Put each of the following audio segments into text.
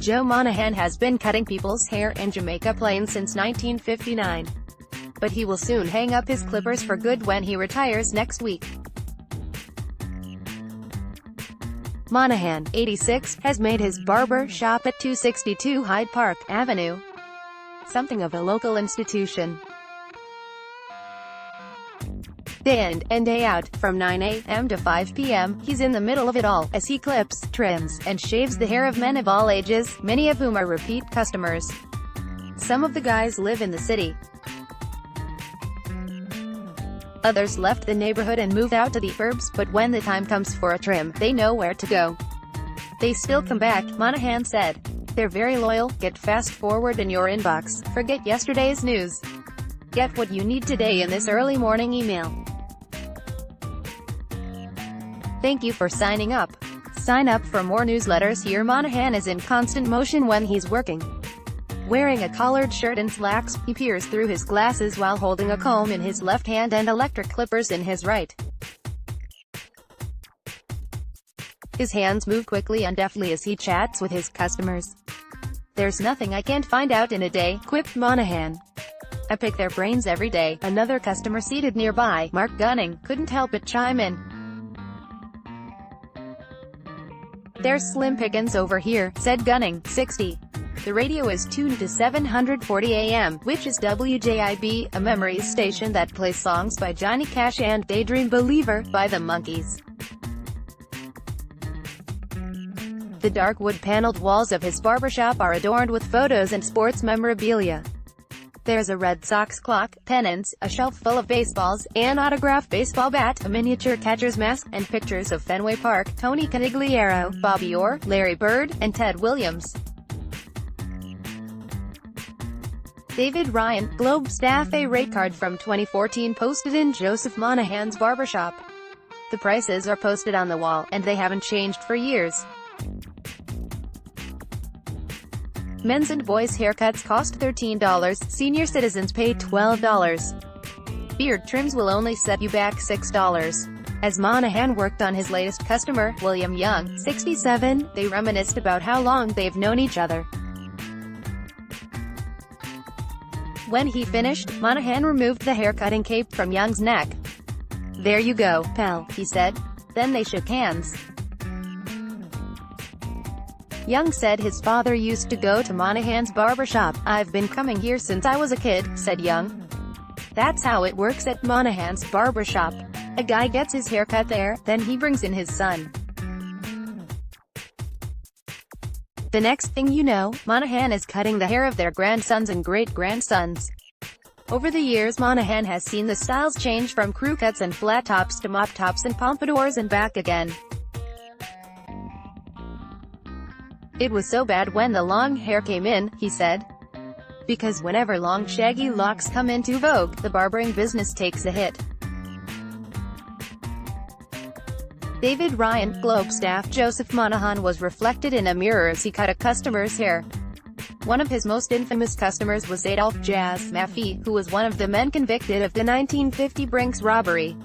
Joe Monahan has been cutting people's hair in Jamaica Plain since 1959. But he will soon hang up his clippers for good when he retires next week. Monahan, 86, has made his barber shop at 262 Hyde Park Avenue something of a local institution. Day in and day out, from 9 a.m. to 5 p.m., he's in the middle of it all, as he clips, trims, and shaves the hair of men of all ages, many of whom are repeat customers. Some of the guys live in the city. Others left the neighborhood and moved out to the burbs, but when the time comes for a trim, they know where to go. They still come back, Monahan said. They're very loyal. Get fast forward in your inbox. Forget yesterday's news. Get what you need today in this early morning email. Thank you for signing up. Sign up for more newsletters here. Monahan is in constant motion when he's working. Wearing a collared shirt and slacks, he peers through his glasses while holding a comb in his left hand and electric clippers in his right. His hands move quickly and deftly as he chats with his customers. There's nothing I can't find out in a day, quipped Monahan. I pick their brains every day. Another customer seated nearby, Mark Gunning, couldn't help but chime in. There's slim pickings over here, said Gunning, 60. The radio is tuned to 740 AM, which is WJIB, a memories station that plays songs by Johnny Cash and Daydream Believer by the Monkees. The dark wood-paneled walls of his barbershop are adorned with photos and sports memorabilia. There's a Red Sox clock, pennants, a shelf full of baseballs, an autographed baseball bat, a miniature catcher's mask, and pictures of Fenway Park, Tony Conigliaro, Bobby Orr, Larry Bird, and Ted Williams. David Ryan, Globe staff. A rate card from 2014 posted in Joseph Monahan's barbershop. The prices are posted on the wall, and they haven't changed for years. Men's and boys' haircuts cost $13, senior citizens pay $12. Beard trims will only set you back $6. As Monahan worked on his latest customer, William Young, 67, they reminisced about how long they've known each other. When he finished, Monahan removed the haircutting cape from Young's neck. "There you go, pal," he said. Then they shook hands. Young said his father used to go to Monahan's barbershop. "I've been coming here since I was a kid," said Young. That's how it works at Monahan's barbershop. A guy gets his haircut there, then he brings in his son. The next thing you know, Monahan is cutting the hair of their grandsons and great-grandsons. Over the years, Monahan has seen the styles change from crew cuts and flat tops to mop tops and pompadours and back again. "It was so bad when the long hair came in," he said. "Because whenever long shaggy locks come into vogue, the barbering business takes a hit." David Ryan, Globe staff. Joseph Monahan was reflected in a mirror as he cut a customer's hair. One of his most infamous customers was Adolph Jazz Maffei, who was one of the men convicted of the 1950 Brinks robbery.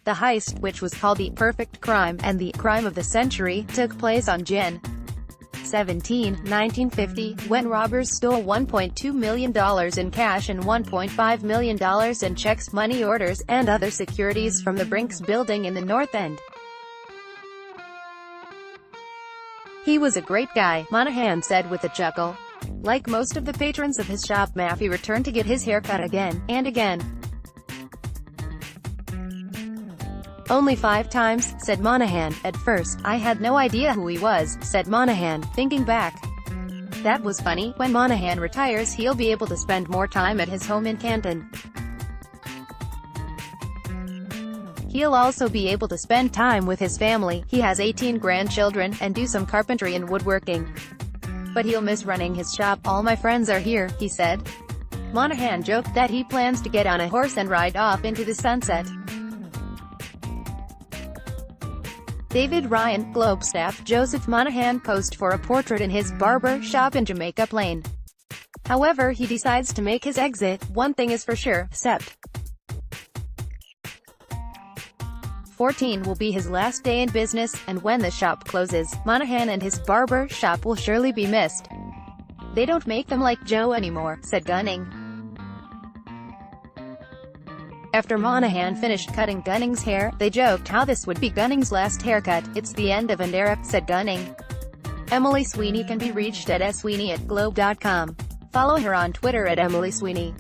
The heist, which was called the perfect crime and the crime of the century, took place on Jan. 17, 1950, when robbers stole $1.2 million in cash and $1.5 million in checks, money orders, and other securities from the Brinks building in the North End. "He was a great guy," Monahan said with a chuckle. Like most of the patrons of his shop, Maffei returned to get his haircut again, and again. "Only 5 times," said Monahan. "At first, I had no idea who he was," said Monahan, thinking back. "That was funny. When Monahan retires, he'll be able to spend more time at his home in Canton. He'll also be able to spend time with his family. He has 18 grandchildren, and do some carpentry and woodworking. But he'll miss running his shop. All my friends are here," he said. Monahan joked that he plans to get on a horse and ride off into the sunset. David Ryan, Globe staff. Joseph Monahan posed for a portrait in his barber shop in Jamaica Plain. However, he decides to make his exit. One thing is for sure, Sept. 14 will be his last day in business, and when the shop closes, Monahan and his barber shop will surely be missed. "They don't make them like Joe anymore," said Gunning. After Monahan finished cutting Gunning's hair, they joked how this would be Gunning's last haircut. "It's the end of an era," said Gunning. Emily Sweeney can be reached at sweeney@globe.com. Follow her on Twitter at Emily Sweeney.